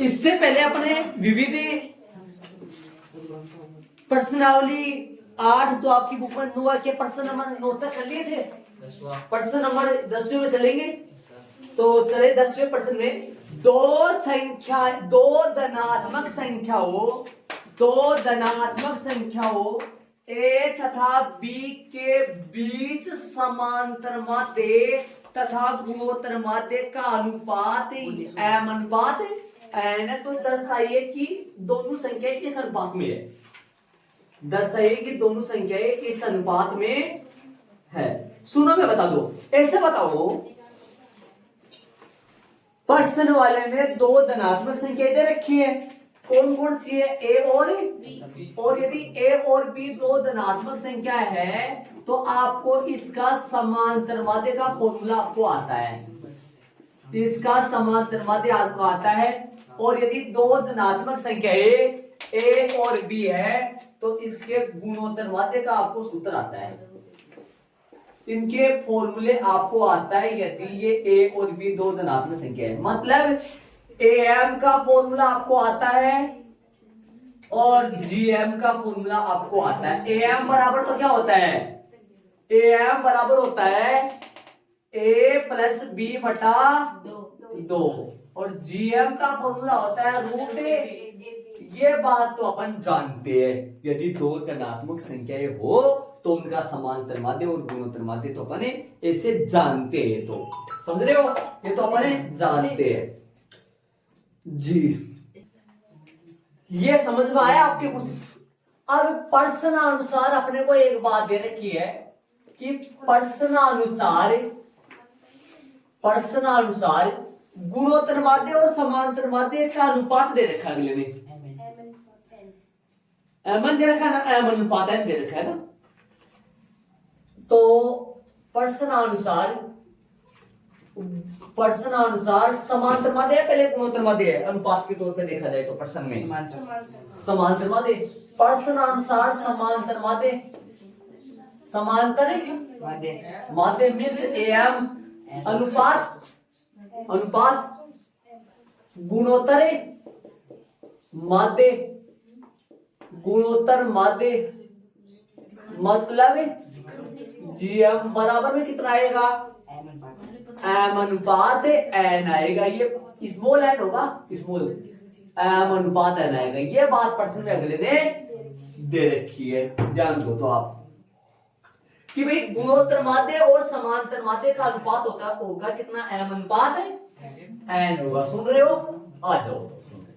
इससे पहले अपने विविध प्रश्नावली 8 जो आपकी बुक में 9 के प्रश्न नंबर 9 तक कर लिए थे। प्रश्न नंबर 10वें में चलेंगे। तो चले 10वें प्रश्न में दो धनात्मक संख्याओं ए तथा बी के बीच समांतर माध्य तथा गुणोत्तर माध्य का अनुपात एम अनुपात एन है। तो दर्शाइए कि दोनों संख्याएं किस अनुपात में है। दर्शाइए कि दोनों संख्याएं इस अनुपात में है। सुनो मैं बता दो, ऐसे बताओ प्रश्न वाले ने दो धनात्मक संख्याएं दे रखी है। कौन कौन सी है? ए और बी। और यदि ए और बी दो धनात्मक संख्या है तो आपको इसका समांतर माध्य का फॉर्मूला आपको आता है। इसका समांतर माध्य आपको आता है। और यदि दो धनात्मक संख्या ए और बी है तो इसके गुणोत्तर माध्य का आपको सूत्र आता है। इनके फॉर्मूले आपको आता है यदि ये ए और बी दो धनात्मक संख्या है। मतलब एम का फॉर्मूला आपको आता है और जीएम का फॉर्मूला आपको आता है। एम बराबर तो क्या होता है? एम बराबर होता है ए प्लस बी बटा दो और जीएम का फॉर्मूला होता है रूट ए। ये बात तो अपन जानते हैं। यदि दो धनात्मक संख्याएं हो तो उनका समांतर माध्य और गुणोत्तर माध्य तो अपन ऐसे जानते हैं। तो समझ रहे हो? ये तो अपन जानते हैं जी। ये समझ में आया आपके कुछ? अब प्रश्नानुसार अपने को एक बात दे रखी है कि प्रश्नानुसार गुणोत्तर माध्य और समांतर माध्य का अनुपात दे रखा है। अगले ने एमन दे रखा है ना, एम अनुपात एम दे रखा है ना। तो प्रश्नानुसार समांतर माध्य है पहले गुणोत्तर माध्य है? अनुपात के तौर पे देखा जाए तो प्रश्न में समांतर माध्य। प्रश्नानुसार समांतर माध्य मीन्स एम अनुपात गुणोत्तर माध्य मतलब जीएम बराबर में कितना आएगा? एम अनुपात एन आएगा। ये स्मॉल एन होगा, स्मॉल एम अनुपात एन आएगा। ये बात प्रश्न में अगले ने दे रखी है। ध्यान दो तो आप कि भाई गुणोत्तर माध्य और समांतर माध्य का अनुपात होगा कितना? एम अनुपात एन होगा। सुन रहे हो? आ जाओ सुन रहे।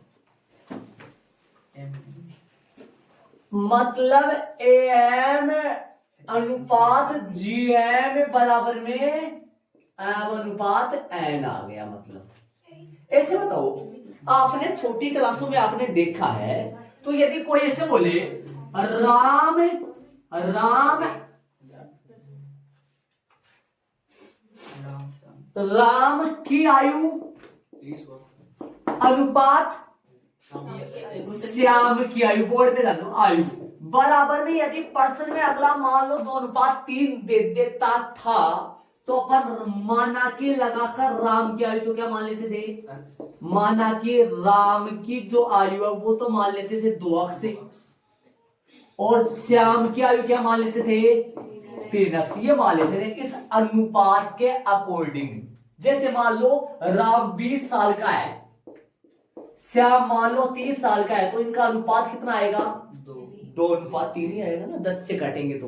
मतलब एम अनुपात जीएम बराबर में एम अनुपात एन आ गया। मतलब ऐसे बताओ, आपने छोटी क्लासों में आपने देखा है तो यदि कोई ऐसे बोले राम की आयु अनुपात श्याम की आयु, बोर्ड पे डालो आयु बराबर में। यदि प्रश्न में अगला मान लो 2:3 दे देता था तो अपन माना कि लगाकर राम की आयु तो क्या मान लेते थे? माना कि राम की जो आयु है वो तो मान लेते थे 2 अक्ष से और श्याम की आयु क्या मान लेते थे? 3 अक्ष। ये मान लेते थे इस अनुपात के अकॉर्डिंग। जैसे मान लो राम 20 साल का है, श्याम मान लो 30 साल का है, तो इनका अनुपात कितना आएगा? 2:3 ही आएगा ना। 10 से काटेंगे तो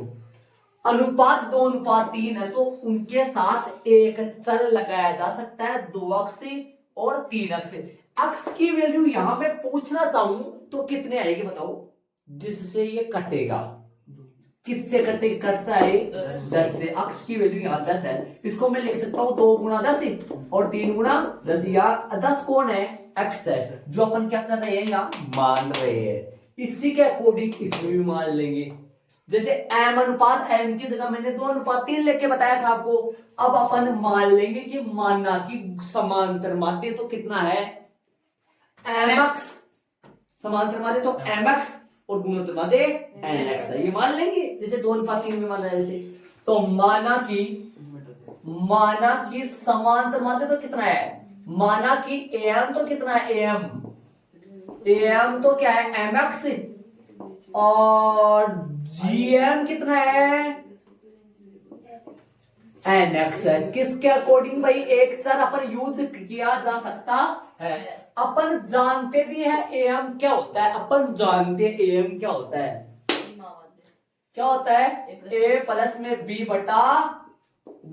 अनुपात 2:3 है। तो उनके साथ एक चर लगाया जा सकता है 2 अक्ष से और 3 अक्ष से। अक्ष की वैल्यू यहां मैं पूछना चाहूं तो कितने आएगी बताओ? जिससे ये कटेगा, किससे कटता है? 10 से। अक्ष की वैल्यू यहाँ 10 है। इसको मैं लिख सकता हूं 2 × 10 और 3 × 10। या 10 कौन है? एक्स है, जो अपन क्या कर रहे हैं यहाँ मान रहे हैं। इसी के अकॉर्डिंग इसमें भी मान लेंगे। जैसे एम अनुपात एन की जगह मैंने 2:3 लेके बताया था आपको। अब अपन मान लेंगे कि माना कि समांतर माध्य तो कितना है? M X. समांतर माध्य तो एम एक्स और गुणोत्तर माध्य एन एक्स है। ये मान लेंगे जैसे 2:3 में माना जैसे। तो माना कि समांतर माध्य तो कितना है? माना कि एम तो कितना है, एम तो क्या है mx, और gm कितना है nx है। किसके अकॉर्डिंग भाई एक चर अपन यूज किया जा सकता है। अपन जानते भी है am क्या होता है, अपन जानते हैं am क्या होता है, क्या होता है a प्लस में b बटा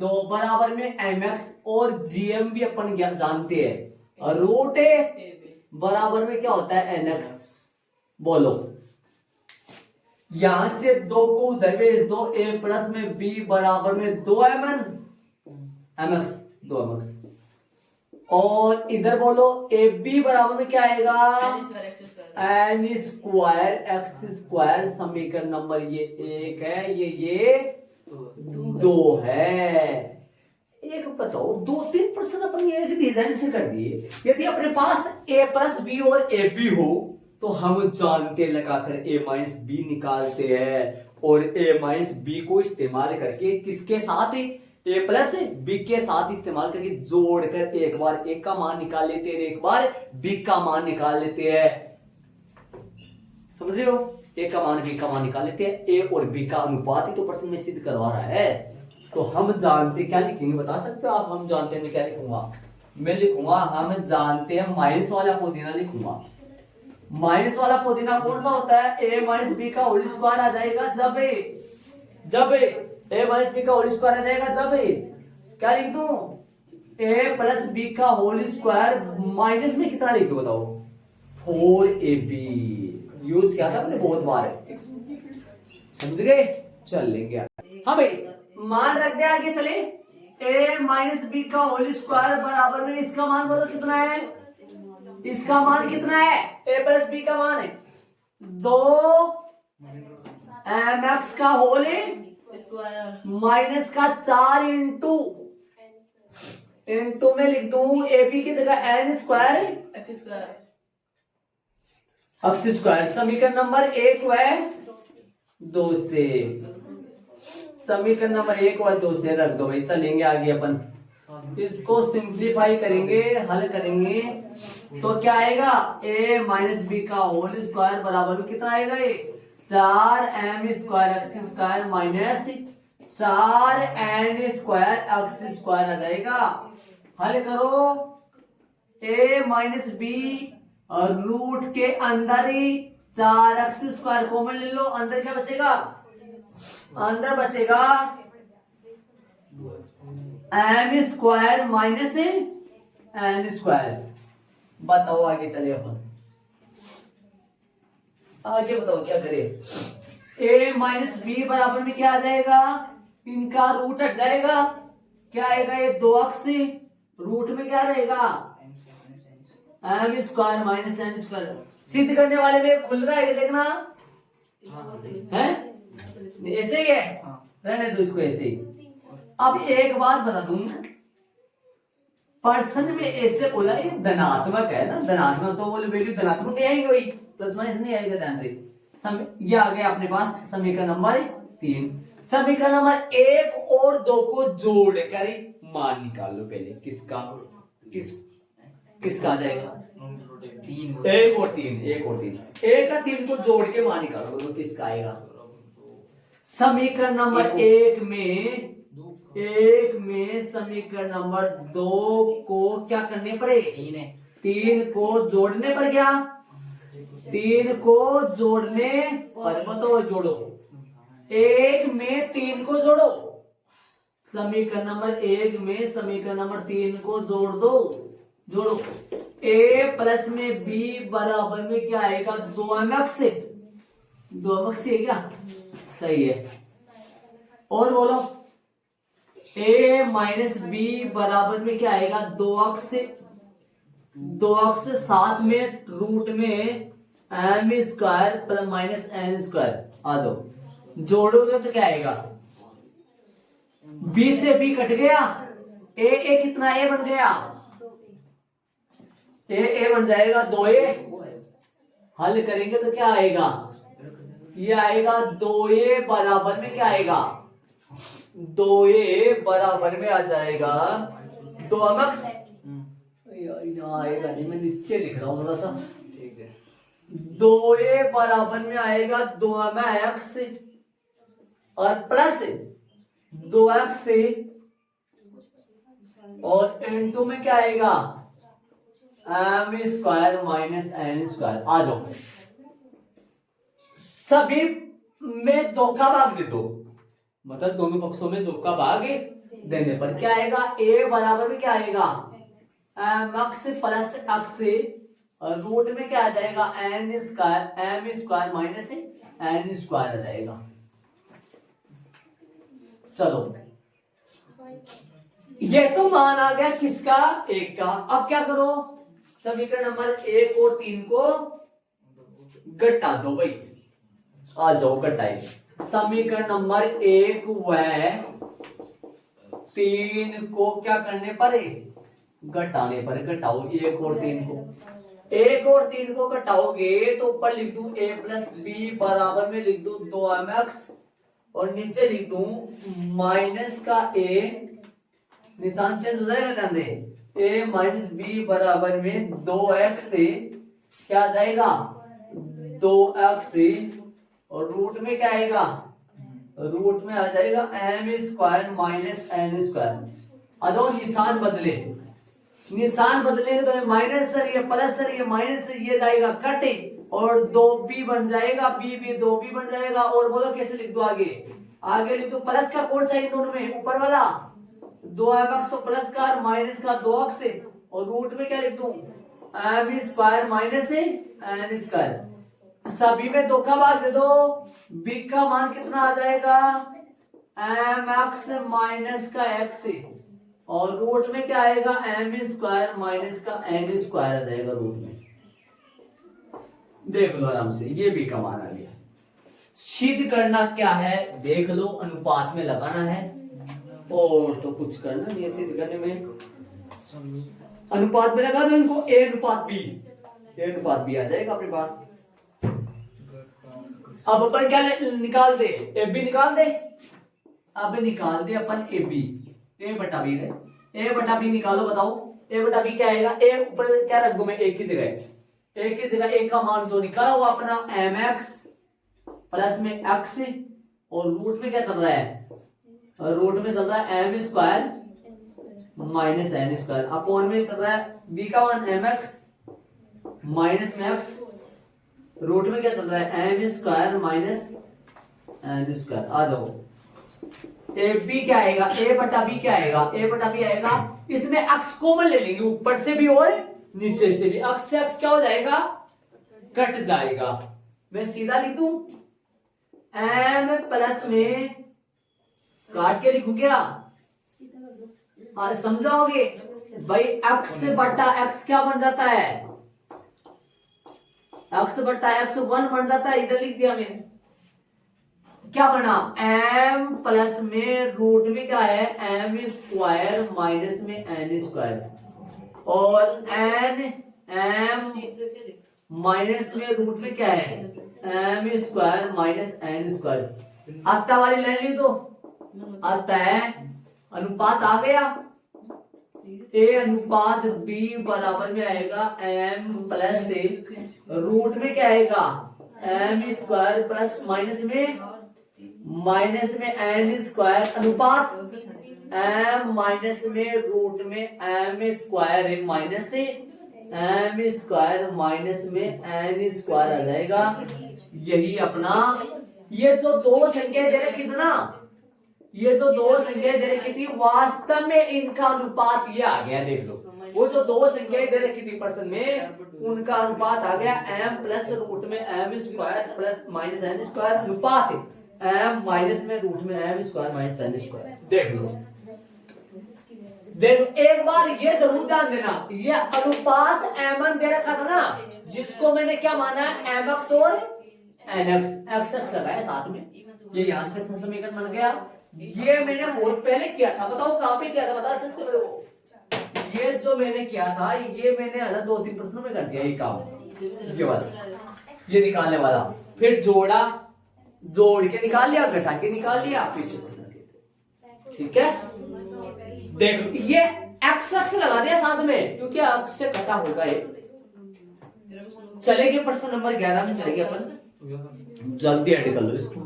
2 बराबर में mx, और gm भी अपन जानते हैं, और रूट a बराबर में क्या होता है nx। बोलो यहां से 2 को उधर भेज दो, a प्लस में b बराबर में 2 mx, 2 mx, और इधर बोलो ए बी बराबर में क्या आएगा एन स्क्वायर एक्स स्क्वायर। समीकरण नंबर ये 1 है, ये 2 है। एक बताओ 2-3% अपन ये डिजाइन से कर दिए। यदि अपने पास a प्लस बी और ए बी हो तो हम जानते लगाकर a माइनस बी निकालते हैं, और a माइनस बी को इस्तेमाल करके किसके साथ a प्लस बी के साथ इस्तेमाल करके जोड़कर एक बार a का मान निकाल लेते हैं, एक बार b का मान निकाल लेते हैं। समझ रहे हो, a का मान b का मान निकाल लेते हैं। a और b का अनुपात ही तो प्रश्न में सिद्ध करवा रहा है। तो हम जानते क्या लिखेंगे बता सकते हो आप, हम जानते हैं मैं क्या लिखूंगा, मैं लिखूंगा हम जानते हैं माइनस वाला पुदीना लिखूंगा। माइनस वाला पुदीना कौन सा होता है, a माइनस बी का होल स्क्वायर आ जाएगा जब a माइनस बी का होल स्क्वायर आ जाएगा जब क्या लिख दूं a प्लस बी का होल स्क्वायर माइनस में कितना लिख दूं बताओ 4ab। यूज किया था मैंने बहुत बार, समझ गए। चल लेंगे हाँ भाई, मान रख दे आगे चले। a माइनस बी का होल स्क्वायर बराबर में इसका मान बोलो कितना है, इसका मान कितना है, a प्लस बी का मान है 2 mx का होल माइनस का 4 इंटू में लिख दूं ए बी की जगह एन स्क्वायर एक्स स्क्वायर। समीकरण नंबर 1 है 2 से, समीकरण नंबर 1 और 2 से रख दो भाई। चलेंगे आगे अपन इसको सिंप्लीफाई करेंगे, हल करेंगे तो क्या आएगा a माइनस बी का होल स्क्वायर बराबर में कितना आएगा ये 4 m square x square minus 4 n square x square आ जाएगा। हल करो a माइनस बी और रूट के अंदर ही 4 एक्स स्क्वायर कॉमन ले लो, अंदर क्या बचेगा, अंदर बचेगा m square minus n square. बताओ आगे चले अपन, आगे बताओ क्या करें। a माइनस बी बराबर में क्या आ जाएगा, इनका रूट हट जाएगा, क्या आएगा ये 2x, रूट में क्या रहेगा m square minus n square. सिद्ध करने वाले में खुल रहा है देखना है, ऐसे ही है, रहने दो इसको ऐसे ही। अब एक बात बता दूं, पर्सन में ऐसे बोला ये धनात्मक है ना, धनात्मक तो बोले वैल्यू धनात्मक आएंगे वही, प्लस माइनस नहीं आएगा। ध्यान रखिए ये आ गया अपने पास समीकरण नंबर 3। समीकरण नंबर 1 और 2 को जोड़कर मान निकाल लो पहले, किसका किसका आ जाएगा 1 और 3, 1 और 3, 1 और 3 को जोड़ के मान निकालो तो किसका आएगा। समीकरण नंबर 1 में समीकरण नंबर 2 को क्या करने पर, 3 को जोड़ने पर, क्या 3 को जोड़ने पर, बताओ जोड़ो 1 में 3 को जोड़ो, समीकरण नंबर 1 में समीकरण नंबर 3 को जोड़ दो, जोड़ो a प्लस में b बराबर में क्या आएगा 2mx, 2mx है क्या, सही है। और बोलो a माइनस बी बराबर में क्या आएगा 2x, 2x साथ में रूट में m square plus minus n square. आ जाओ जोड़ोगे तो क्या आएगा, b से b कट गया, a कितना a बन गया, a बन जाएगा 2a। हल करेंगे तो क्या आएगा, ये आएगा 2a बराबर में क्या आएगा, 2a बराबर में आ जाएगा 2mx। आएगा नहीं, मैं नीचे लिख रहा हूँ थोड़ा सा। ठीक है। 2a बराबर में आएगा 2mx और प्लस 2x और इनटू में क्या आएगा m square minus n square. आ जाओ, सभी में 2 का भाग दे दो, मतलब दोनों पक्षों में 2 का भाग देने पर क्या आएगा, a बराबर में क्या आएगा mx प्लस x और रूट में क्या आ जाएगा n square m square minus n square आ जाएगा। चलो ये तो मान आ गया किसका, 1 का। अब क्या करो, समीकरण नंबर 1 और 3 को घटा दो भाई। आ जाओ घटाए, समीकरण नंबर 1 व 3 को क्या करने पर है, घटाने पर। घटाओ 1 और 3 को, 1 और 3 को घटाओगे तो ऊपर लिख दूं a प्लस बी बराबर में लिख दूं 2mx और नीचे लिख दूं माइनस का a, निशान चेंज हो जाएगा, ध्यान दे, a माइनस बी बराबर में 2x से क्या आ जाएगा 2x और रूट में क्या आएगा, रूट में आ जाएगा m square minus n square. आ जाओ निशान बदले, निशान बदलेंगे तो माइनस सर ये प्लस सर ये माइनस से ये जाएगा कटे और 2b बन जाएगा, b 2b बन जाएगा। और बोलो कैसे लिख दो, आगे आगे लिख दो, प्लस का कौन सा इन दोनों में, ऊपर वाला 2mx तो प्लस का माइनस का 2x और रूट में क्या लिख दूं m square minus n square. सभी में 2 का भाग दे दो, b का मान कितना आ जाएगा mx माइनस का x और रूट में क्या आएगा m स्क्वायर माइनस का n स्क्वायर आ जाएगा रूट में। देख लो आराम से, ये b का मान आ गया। सिद्ध करना क्या है देख लो, अनुपात में लगाना है और तो कुछ करना नहीं है सिद्ध करने में। अनुपात में लगा दो इनको, a अनुपात b आ जाएगा अपने पास। अब अपन क्या निकाल दे, ab निकाल दे। अब निकाल दे अपन ab, a बटा b है, a बटा b निकालो, बताओ a बटा b क्या आएगा, a ऊपर क्या रख दूं मैं, एक ही जगह a का मान जो निकाला हुआ अपना mx प्लस में x और रूट में क्या चल रहा है, रूट में चल रहा है m square minus n square upon में चल रहा है b का मान mx माइनस में x, रूट में क्या चल रहा है m square minus n square. आ जाओ b क्या आएगा, a बटा b क्या आएगा, a बटा b आएगा। इसमें x कॉमन ले लेंगे, ऊपर से भी और नीचे से भी, x से x क्या हो जाएगा, कट जाएगा। मैं सीधा लिख दूं m प्लस में काट के लिखूं क्या, समझाओगे भाई, x बटा x क्या बन जाता है, x बटा x 1 बन जाता है। इधर लिख दिया मैंने, क्या बना m प्लस में रूट में क्या है m स्क्वायर माइनस में n स्क्वायर और n m माइनस में रूट में क्या है m square minus n square. आता वाली लाइन लिख दो, आता है अनुपात आ गया, a अनुपात b बराबर में आएगा m प्लस से रूट में क्या आएगा m स्क्वायर प्लस माइनस में n स्क्वायर अनुपात m माइनस में रूट में m स्क्वायर है माइनस से m स्क्वायर माइनस में n स्क्वायर आ जाएगा। यही अपना, ये जो 2 संख्याएं दे रखी थी ना, ये जो 2 संख्याएं दे रखी थी वास्तव में इनका अनुपात ये आ गया। देख लो, वो जो 2 संख्याएं दे रखी थी प्रश्न में, उनका अनुपात आ गया m प्लस रूट में m square plus minus n square अनुपात m माइनस में रूट में m square minus n square. देख लो, देखो एक बार ये जरूर ध्यान देना, ये अनुपात mn दे रखा था ना, जिसको मैंने क्या माना mx और nx, x लगाया साथ में, ये यहां से समीकरण बन गया। ये मैंने बहुत पहले किया था, बताओ कहां पे किया था, बता सकते हो मेरे को? ये जो मैंने किया था, ये मैंने 2-3 प्रश्नों में कर दिया ये काम, ये वाला, ये निकालने वाला, फिर जोड़ा, जोड़ के निकाल लिया, घटा के निकाल लिया, पीछे प्रश्न के। ठीक है, देखो ये x लगा बता दिया साथ में, क्योंकि अक्स से कटा होगा ये। चलेंगे प्रश्न नंबर 11 में चलेंगे अपन, जल्दी एड कर लो इसको।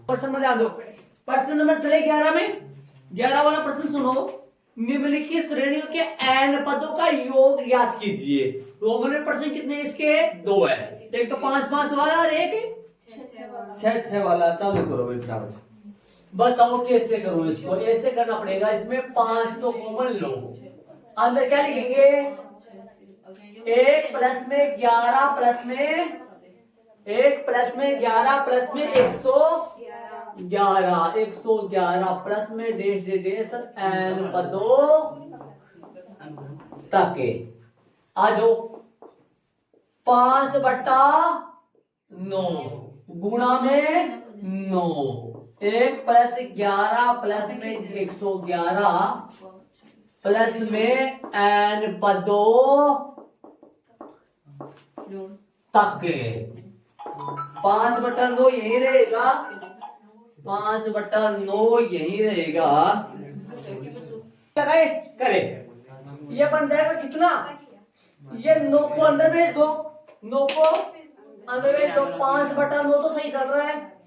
प्रश्न में ध्यान दो, प्रश्न नंबर चले 11 में। 11 वाला प्रश्न सुनो, निम्नलिखित श्रेणियों के n पदों का योग ज्ञात कीजिए। रोमन में प्रश्न कितने इसके? 2 है, एक तो 5-5 वाला और एक 6-6 वाला। चालू करो बेटा, बताओ कैसे करूं इसको। ऐसे करना पड़ेगा, इसमें 5 तो कॉमन लो, अंदर क्या लिखेंगे? 1 प्लस में 11 प्लस में 1 प्लस में 11 प्लस में 111 प्लस में डेश डे डेश एन पदों तक। आ जाओ, 5/9 गुणा में 9, 1 प्लस 11 प्लस में 111 प्लस में एन पदों तक। 5/9 यही रहेगा, 5/9 यही रहेगा। करे ये बन जाएगा कितना? ये 9 को अंदर भेज दो, 9 को अंदर भेज दो। 5/9 तो सही चल रहा है,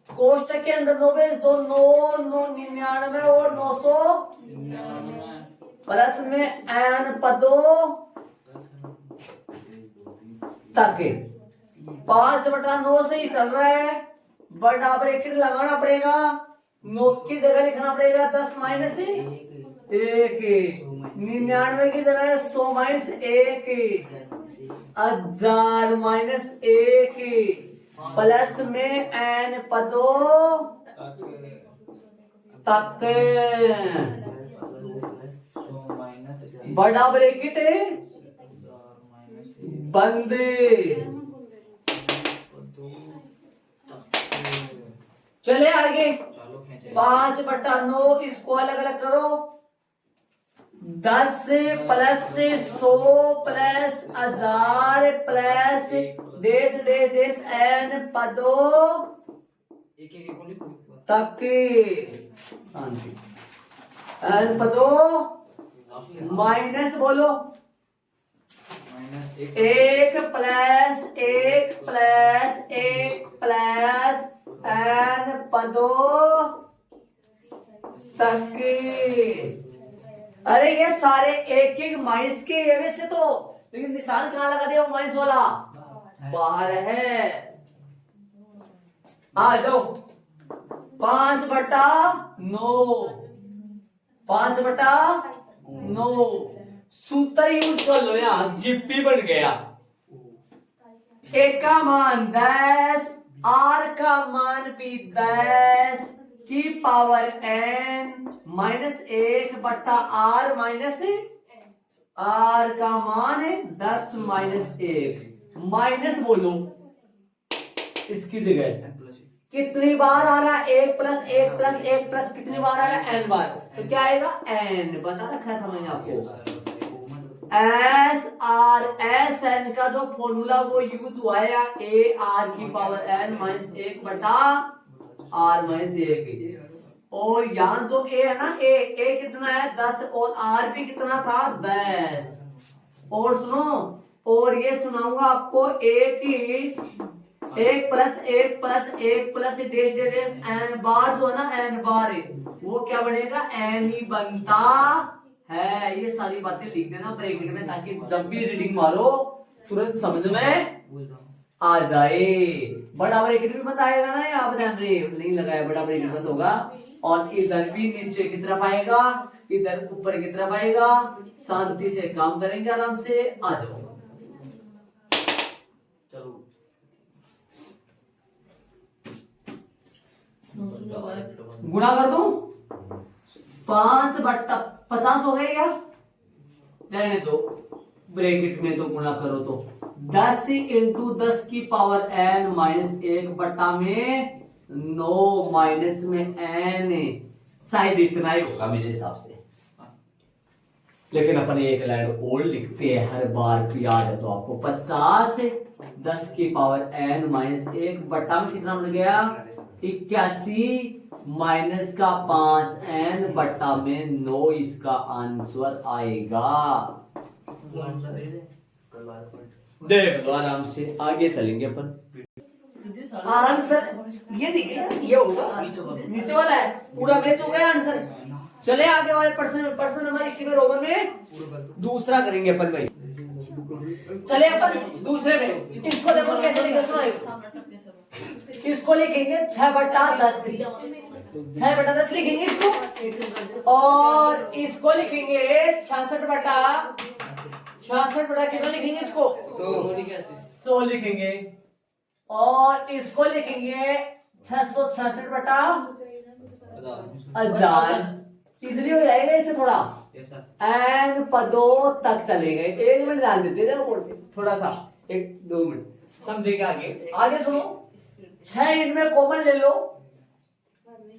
कोष्टक के अंदर 9 भेज दो। 9 9 99 और 900 प्लस में एन पदों तक। 5/9 से ही चल रहा है, बड़ा ब्रैकेट लगाना पड़ेगा। 9 की जगह लिखना पड़ेगा 10 माइनस 1, 99 की जगह 100 माइनस 1, 1000 माइनस 1 प्लस में एन पदों तक। बड़ा ब्रैकेट बंद। चले आगे, 5/9 इसको अलग अलग करो। 10 प्लस 100 प्लस 1000 प्लस डेस डेस डेस एन पदों तक। शांति। एन पदों माइनस बोलो, 1 प्लस 1 प्लस 1 प्लस एन पदों तक। अरे ये सारे एक एक माइनस के है वैसे तो, लेकिन निशान कहां लगा दिया? वो माइनस वाला बाहर है। आ जाओ, 5/9 5/9 सूत्र यूज कर लो, यहां जीपी बन गया। एक का मान 10, आर का मान भी 10 की power n minus 1/r minus r का मान है 10 माइनस 1। माइनस बोलो इसकी जगह कितनी बार आ रहा है? 1 प्लस 1 प्लस 1 प्लस कितनी बार आ रहा है? n बार। तो क्या आएगा? n बता रखा था मैंने आपको। एस आर एस एन का जो फॉर्मूला वो यूज हुआ है, ए आर की power n minus 1/r minus 1। और यहाँ जो ए है ना, ए कितना है? 10 और आर भी कितना था? 10। और सुनो, और ये सुनाऊंगा आपको, ए की 1 plus 1 plus 1 plus dash dash n बार जो है ना, एन बार वो क्या बनेगा? एन ही बनता है। ये सारी बातें लिख देना ब्रैकेट में, ताकि जब भी रीडिंग मारो तुरंत समझ में आ जाए। बड़ा ब्रैकेट भी मत आएगा ना, आप ध्यान रहे, नहीं लगाया बड़ा ब्रैकेट मत होगा। और इधर भी नीचे की तरफ आएगा, इधर ऊपर की तरफ आएगा। शांति से काम करेंगे, आराम से। आ जाओ, चलो गुणा कर दूं। 5/50 हो गए क्या? रहने दो, ब्रैकेट में तो गुणा करो तो 10 इंटू 10 की पावर n माइनस 1 में 9 माइनस में n। शायद इतना ही होगा मेरे हिसाब से, लेकिन अपन एक लाइन और लिखते हैं हर बार, याद है तो आपको। 50 10 की पावर n माइनस 1 में कितना बन गया? 81 माइनस का 5 n बट्टा में 9 इसका आंसर आएगा। देख लो आराम से, आगे चलेंगे अपन। आंसर ये देखिए, ये होगा नीचे वाला है, पूरा मैच हो गया आंसर। चले आगे वाले पर्सन नंबर इसी में रोमन में दूसरा करेंगे अपन भाई। चले अपन दूसरे में, इसको देखो कैसे लिखे, सुनो इसको लिखेंगे 6/10, 6/10 लिखेंगे इसको, और इसको लिखेंगे 66 बटा कितना लिखेंगे इसको, 100 लिखेंगे, और इसको लिखेंगे 666 बटा 1000। इजली हो जाएगा इससे थोड़ा, एन पदों तक चलेंगे। 1 मिनट ध्यान देते हैं थोड़ा सा, 1-2 मिनट समझेगा। आगे आगे सुनो, 6 इनमें कॉमन ले लो,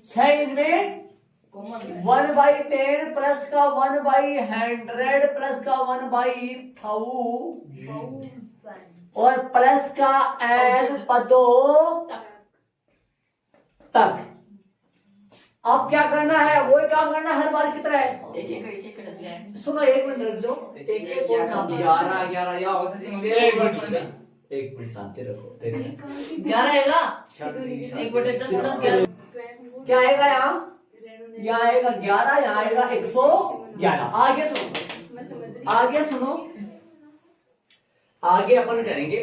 6 इनमें 1/10 प्लस का 1/100 प्लस का 1/1000 और प्लस का n पदों तक। अब क्या करना है, वही काम करना है हर बार की तरह। सुनो 1 मिनट रुक जाओ, एक कौन सा 11 या हो सकती है, 1 मिनट शांति रखो। 11 आएगा, 1/10 प्लस 11 क्या आएगा यहाँ आएगा 11, यहाँ आएगा 111। आगे सुनो, आगे अपन करेंगे,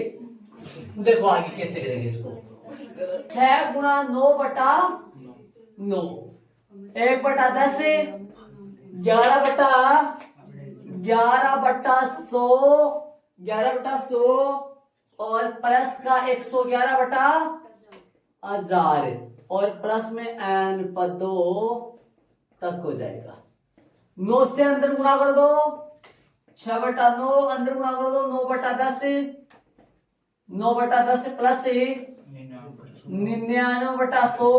देखो आगे कैसे करेंगे इसको। 6 गुणा 9 बटा 9, 1/10 से 11/100 और प्लस का 111 बटा 1000 और प्लस में n पदों तक हो जाएगा। 9 से अंदर गुणा कर दो, 6/9 अंदर गुणा कर दो, 9/10 प्लस 99/100,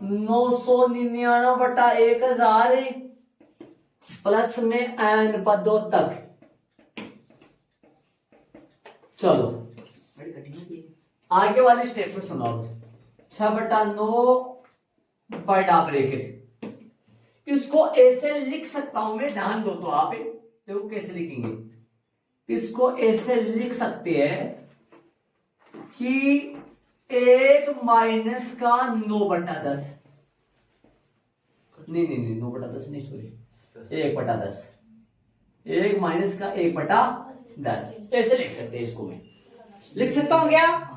999/1000 प्लस में n पदों तक। चलो आगे वाली स्टेप में सुनाओ। 6/9 बड़ा ब्रैकेट, इसको ऐसे लिख सकता हूं मैं, ध्यान दो तो आप देखो कैसे लिखेंगे। इसको ऐसे लिख सकते हैं कि 1 माइनस का 9/10, नहीं 9/10 नहीं, सॉरी 1/10, 1 माइनस का 1/10 ऐसे लिख सकते हैं। इसको मैं लिख सकता हूं क्या,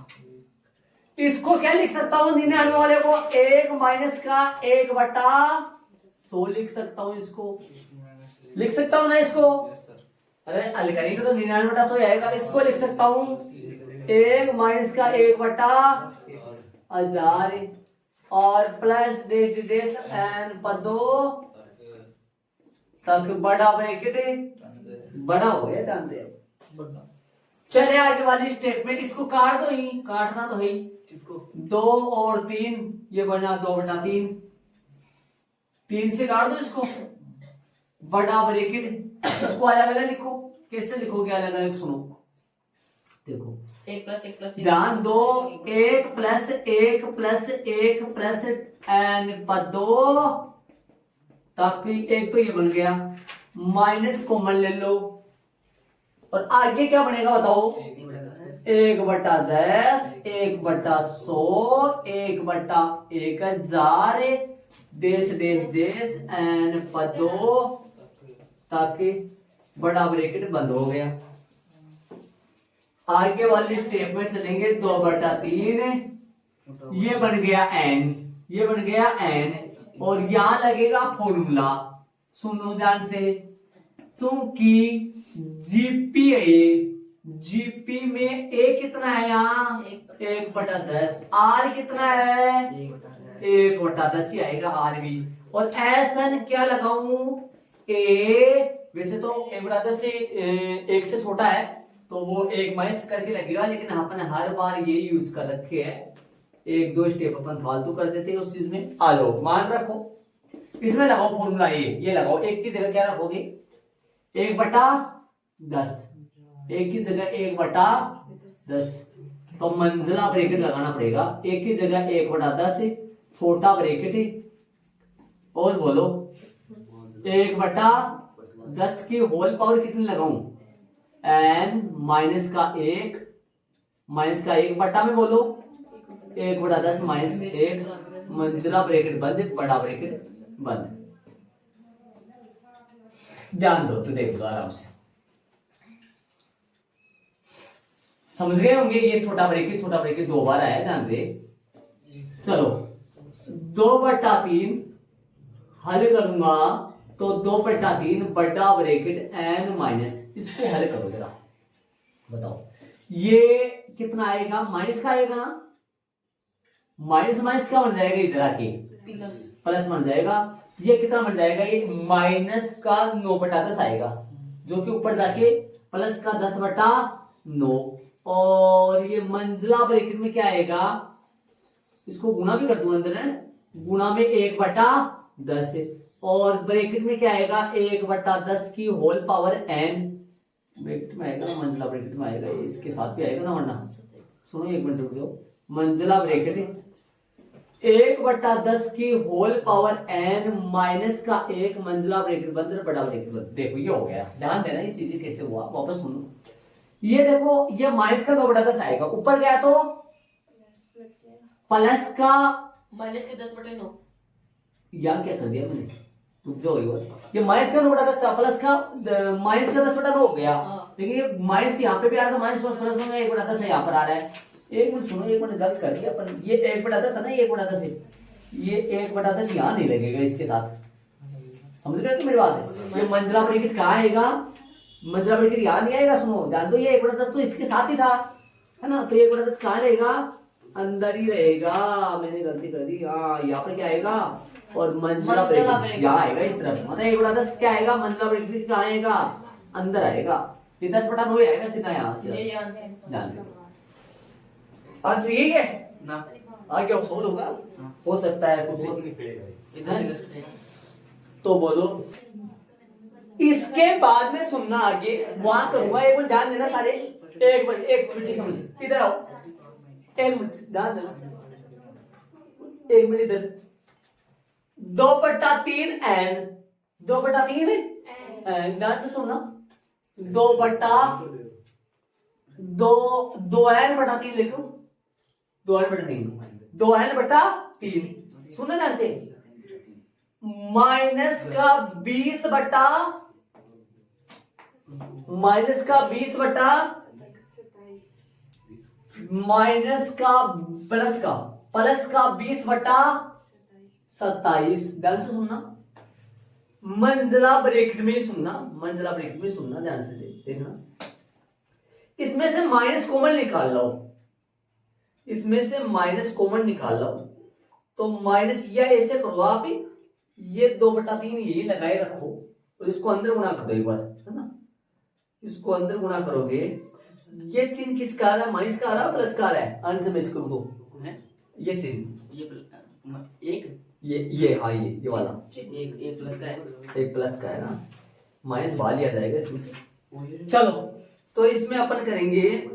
इसको क्या लिख सकता हूं 99 वाले को, 1 माइनस का 1/100 लिख सकता हूं। इसको लिख सकता हूं ना इसको, अरे हल करेंगे तो 99/100 आएगा। इसको लिख सकता हूं 1 माइनस का 1/1000 और प्लस डेस n पदों तक बड़ा ब्रैकेट, बड़ा हो गया जानते हैं। चले आगे वाली स्टेटमेंट, इसको काट दो, ही काटना तो है ही, 2 और 3 ये बना 2/3, 3 से काट दो इसको, बड़ा ब्रैकेट। इसको अलग अलग लिखो, कैसे लिखोगे अलग अलग, सुनो देखो 1 + 1 + 1 ध्यान दो, 1 + 1 + 1 + n पदों तक। एक तो ये बन गया, माइनस कॉमन ले लो और आगे क्या बनेगा बताओ, 1/10, 1/100, 1/1000 देश n पदों तक बड़ा ब्रैकेट बंद हो गया। आगे वाली स्टेप में चलेंगे 2/3, ये बन गया n, ये बन गया n और यहां लगेगा फॉर्मूला। सुनो ध्यान से, क्योंकि जीपी है ये, जीपी में a कितना है यहाँ 1/10, r कितना है 1/10 ही आएगा r भी। और एसन क्या लगाऊं, a वैसे तो 1/10 से 1 से छोटा है तो वो 1 माइनस करके लगेगा, लेकिन अपन हर बार ये यूज कर रखे है, 1-2 स्टेप अपन फालतू कर देते हैं उस चीज में। आ जाओ मान रखो, इसमें लगाओ फॉर्मूला ये लगाओ, एक की जगह क्या रखोगे 1/10, एक की जगह 1/10, तो मंजिला ब्रैकेट लगाना पड़ेगा। एक की जगह 1/10 छोटा ब्रैकेट और बोलो 1/10 की होल पावर कितनी लगाऊं, n -1 बटा में बोलो 1/10 -1 मंजिला ब्रैकेट बंद, बड़ा ब्रैकेट बंद। ध्यान दो तो देख लो आराम से, समझ गए होंगे। ये छोटा ब्रैकेट 2 बार आया, ध्यान दे। चलो 2/3 हल करूंगा तो 2/3 बड़ा ब्रैकेट n माइनस, इसको हल करो जरा, बताओ ये कितना आएगा, माइनस का आएगा ना, माइनस का बन जाएगा, इधर आके प्लस बन जाएगा। ये कितना बन जाएगा, ये माइनस का 9/10 आएगा, जो कि ऊपर जाके प्लस का 10/9, और ये मंजिला ब्रैकेट में क्या आएगा, इसको गुना भी कर दूं अंदर है, गुना में 1/10, और ब्रैकेट में क्या आएगा 1/10 की होल पावर n, ब्रैकेट में आएगा, मंजिला ब्रैकेट में आएगा, इसके साथ भी आएगा ना, वरना सुनो 1 मिनट रुक जाओ। मंजिला ब्रैकेट 1/10 की होल पावर n माइनस का 1 मंजिला ब्रैकेट बंद, बड़ा ब्रैकेट बंद। देखो ये हो गया, ध्यान देना ये चीजें कैसे हुआ, वापस सुनो। ये देखो ये माइनस का 2/10 आएगा, ऊपर गया तो प्लस का माइनस के 10/9, या क्या कर दिया मैंने, रुक जाओ, ये माइनस का 2/10 था, प्लस का माइनस का 10/9 हो गया। लेकिन ये माइनस यहाँ पे भी आ रहा था, माइनस प्लस में 1/10 यहाँ पर आ रहा है। एक मिनट सुनो, 1 मिनट गलत कर दिया अपन, ये 1/10 है ना, ये 1/10 है, ये 1/10 यहाँ नहीं लगेगा इसके साथ, समझ रहे हो कि मेरी बात है। ये मंजिला ब्रैकेट कहाँ आएगा, मंजिला ब्रैकेट यहाँ नहीं आएगा, सुनो ध्यान दो, ये 1/10 तो इसके साथ ही था, है ना, तो 1/10 कहाँ रहेगा, अंदर ही रहेगा, मैंने गलती कर दी। हाँ यहाँ पर क्या आएगा, और मंजिला ब्रैकेट यहाँ आएगा इस तरफ, मतलब 1/10 क्या आएगा, मंजिला ब्रैकेट कहाँ आएगा, अंदर आएगा, ये 10/9 आएगा सीधा यहाँ से। आंसर यही है ना, आगे वो सोल्व होगा, हो सकता है कुछ इधर से, तो बोलो इसके बाद में सुनना आगे, वहां करूंगा, एक मिनट ध्यान देना सारे, एक मिनट समझ, इधर आओ, एक मिनट ध्यान देना, एक मिनट इधर, 2/3 n, 2/3 ध्यान से सुनना, 2/2 2n/3 लिख दो, 2n/3 सुनना ध्यान से, माइनस का 20 बटा माइनस का 20 बटा माइनस का प्लस का 20/27, ध्यान से सुनना, मंजिला ब्रैकेट में सुनना, मंजिला ब्रैकेट में सुनना, ध्यान से देखना। इसमें से माइनस कॉमन निकाल लो, इसमें से माइनस कॉमन निकाल लो, तो माइनस या ऐसे करो आप, ये 2/3 यही लगाए रखो, और इसको अंदर गुणा कर दो एक बार, है ना, इसको अंदर गुणा करोगे, ये चिन्ह किसका आ रहा है, माइनस का आ रहा है, प्लस का आ रहा है, अंश में इसको दो, ये चिन्ह, ये हाँ ये वाला एक प्लस का है ना, माइनस बाहर लिया जाएगा इसमें से। चलो तो इसमें अपन करेंगे,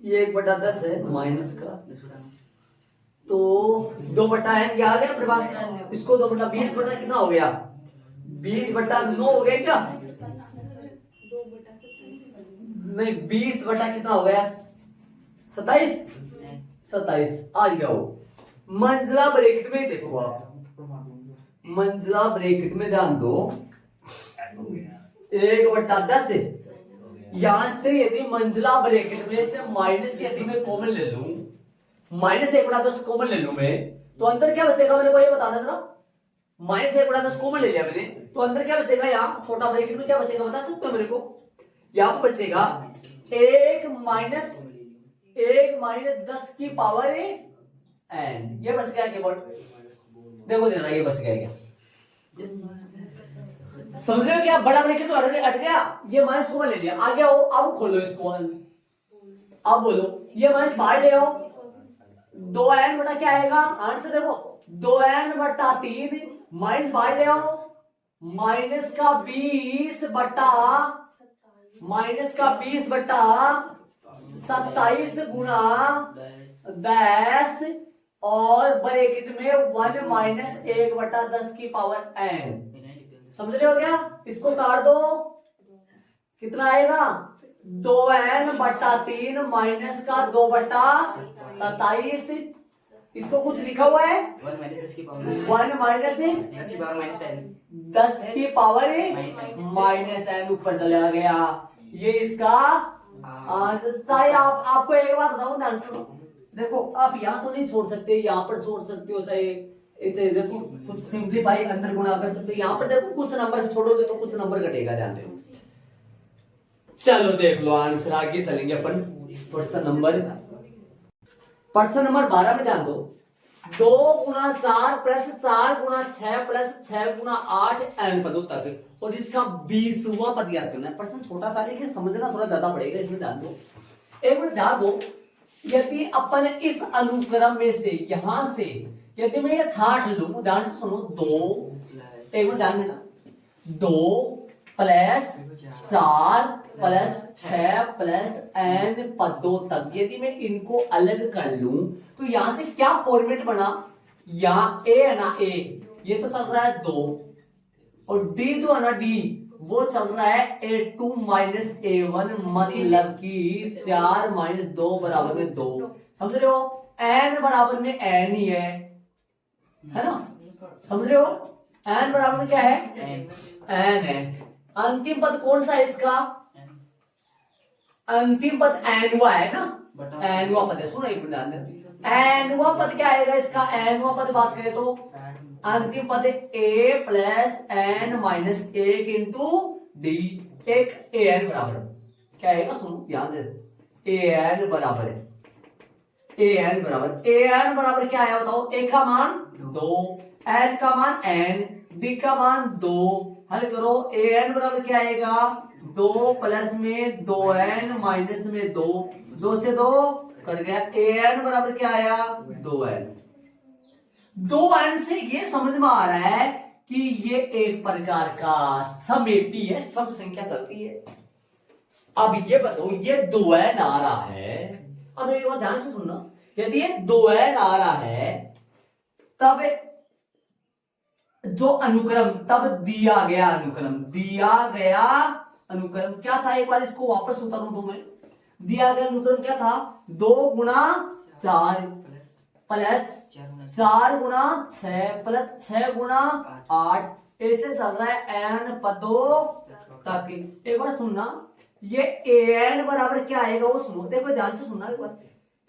ये 1/10 है माइनस का, तो 2/n क्या आ गया अपने पास, इसको 2/20 बटा कितना हो गया, 20/9 हो गया क्या, नहीं 20 बटा कितना हो गया, 27 आ गया हो। मंजिला ब्रैकेट में देखो आप, मंजिला ब्रैकेट में ध्यान दो, 1/10 यहां से यदि मंजिला ब्रैकेट में से माइनस यदि मैं कॉमन ले लूं, माइनस 1/10 कॉमन ले लूं मैं, तो अंदर क्या बचेगा, मेरे को ये बताना जरा, माइनस 1/10 कॉमन ले लिया मैंने, तो अंदर क्या बचेगा, यहाँ छोटा ब्रैकेट में क्या बचेगा बता सकते हो मेरे को, यहाँ पर बचेगा 1 - 10 की पावर n, ये बच गया केवल, देखो देना ये बच गया क्या, समझ रहे हो क्या, बड़ा ब्रैकेट तो हट गया, ये माइनस कॉमन ले लिया, आ गया हो, अब खोलो इसको, अब बोलो ये माइनस बाहर ले आओ, 2n बटा क्या आएगा, आंसर देखो 2n/3 माइनस बाहर ले आओ, माइनस का 20 बटा 27 गुणा 10 और ब्रैकेट में 1 माइनस 1/10 की पावर n। समझ रहे हो क्या? इसको काट दो, कितना आएगा? 2n/3 माइनस का 2/27। इसको कुछ लिखा हुआ है 1 माइनस 10 की पावर -n ऊपर चला गया। ये इसका आंसर। चाहे आपको एक बात बताऊं ध्यान सुनो, देखो आप यहाँ तो नहीं छोड़ सकते, यहाँ पर छोड़ सकते हो, चाहे ऐसे देखो कुछ सिंपलीफाई अंदर गुणा कर सकते हो। यहाँ पर देखो कुछ नंबर छोड़ोगे तो कुछ नंबर घटेगा, ध्यान दो। चलो देख लो आंसर, आगे चलेंगे अपन प्रश्न नंबर 12 में ध्यान दो। 2 गुना 4 प्लस 4 गुना 6 प्लस 6 गुना 8 n पदों तक, और इसका 20वां पद याद करना है। प्रश्न छोटा सा लेकिन समझना थोड़ा ज्यादा पड़ेगा, इसमें ध्यान दो। एक मिनट ध्यान दो, यदि अपन इस अनुक्रम में से यहां से यदि मैं ये छाट लूं, ध्यान से सुनो, 2 एक मिनट ध्यान देना, 2 प्लस 4 प्लस 6 प्लस n पदों तक, यदि मैं इनको अलग कर लूं तो यहां से क्या फॉर्मेट बना? यहाँ a है ना, a ये तो चल रहा है 2, और d जो है ना d वो चल रहा है a2 माइनस a1, मतलब कि 4 माइनस 2 बराबर में 2। समझ रहे हो? n बराबर में n ही है ना? समझ रहे हो? n बराबर में क्या है? n है। अंतिम पद कौन सा है इसका? अंतिम पद n-वा है ना, n-वा पद है। सुनो एक मिनट ध्यान दे, n-वा पद क्या आएगा इसका? n-वा पद बात करें तो अंतिम पद a plus n minus 1 into D, एक an बराबर क्या आएगा? सुनो ध्यान दे, an बराबर है, an बराबर क्या आया बताओ? a का मान 2, n का मान n, d का मान 2। हल करो, an बराबर क्या आएगा? 2 प्लस में 2n माइनस में 2, 2 से 2 कट गया। an बराबर क्या आया? 2n। 2n से ये समझ में आ रहा है कि ये एक प्रकार का समेपी है, सम संख्या चलती है। अब ये बताओ, ये 2n आ रहा है, अब एक बार ध्यान से सुनना, यदि ये 2n आ रहा है तब जो अनुक्रम, तब दिया गया अनुक्रम क्या था? एक बार इसको वापस उतारूं तो मैं, दिया गया अनुक्रम क्या था? 2 गुना 4 प्लस 4 गुना 6 प्लस 6 गुना 8, ऐसे चल रहा है n पदों तक। एक बार सुनना, ये an बराबर क्या आएगा वो सुनो, देखो ध्यान से सुनना, एक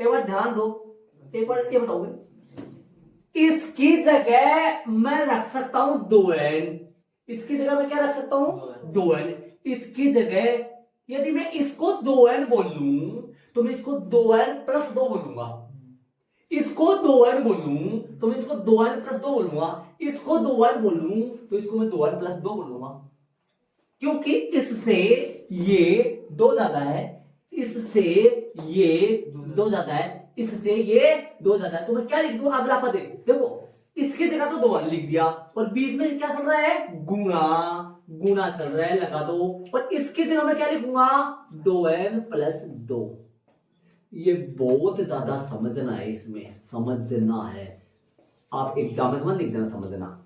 बार ध्यान दो। एक बार ये बताओ, इसकी जगह मैं रख सकता हूं 2n, इसकी जगह मैं क्या रख सकता हूं? 2n। इसकी जगह यदि मैं इसको 2n बोल लूं तो मैं इसको 2n प्लस 2 बोलूंगा, इसको 2n बोलूं तो मैं इसको 2n प्लस 2 बोलूंगा, इसको 2n बोलूं तो इसको मैं 2n प्लस 2 बोलूंगा, क्योंकि इससे ये 2 ज्यादा है, इससे ये 2 ज्यादा है, इससे ये 2 ज्यादा है। तो मैं क्या लिख दूं? अगला पद देखो, इसकी जगह तो 2n लिख दिया, और बीच में क्या चल रहा है? गुणा चल रहा है, लगा दो। और इसकी जगह मैं क्या लिखूंगा? 2n plus 2। ये बहुत ज्यादा समझना है, इसमें समझना है, आप एग्जाम में मत लिख देना, समझना।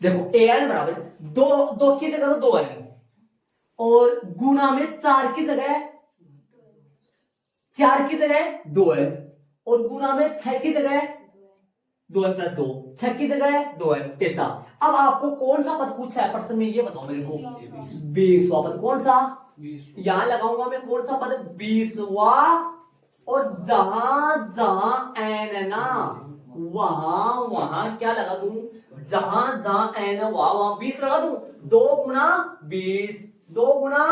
देखो an बराबर 2 की जगह तो 2n, और गुणा में 4 की जगह 2n, और गुणा में 6 की जगह 2n प्लस 2, 6 की जगह 2n, ऐसा। अब आपको कौन सा पद पूछा है प्रश्न में, ये बताओ मेरे को। 20वां पद कौन सा? यहां लगाऊंगा मैं कौन सा पद? 20वां, और जहां जहां n है ना वहां क्या लगा दूं? जहां जहां n है वहां 20 लगा दूं। 2 गुना 20, 2 गुना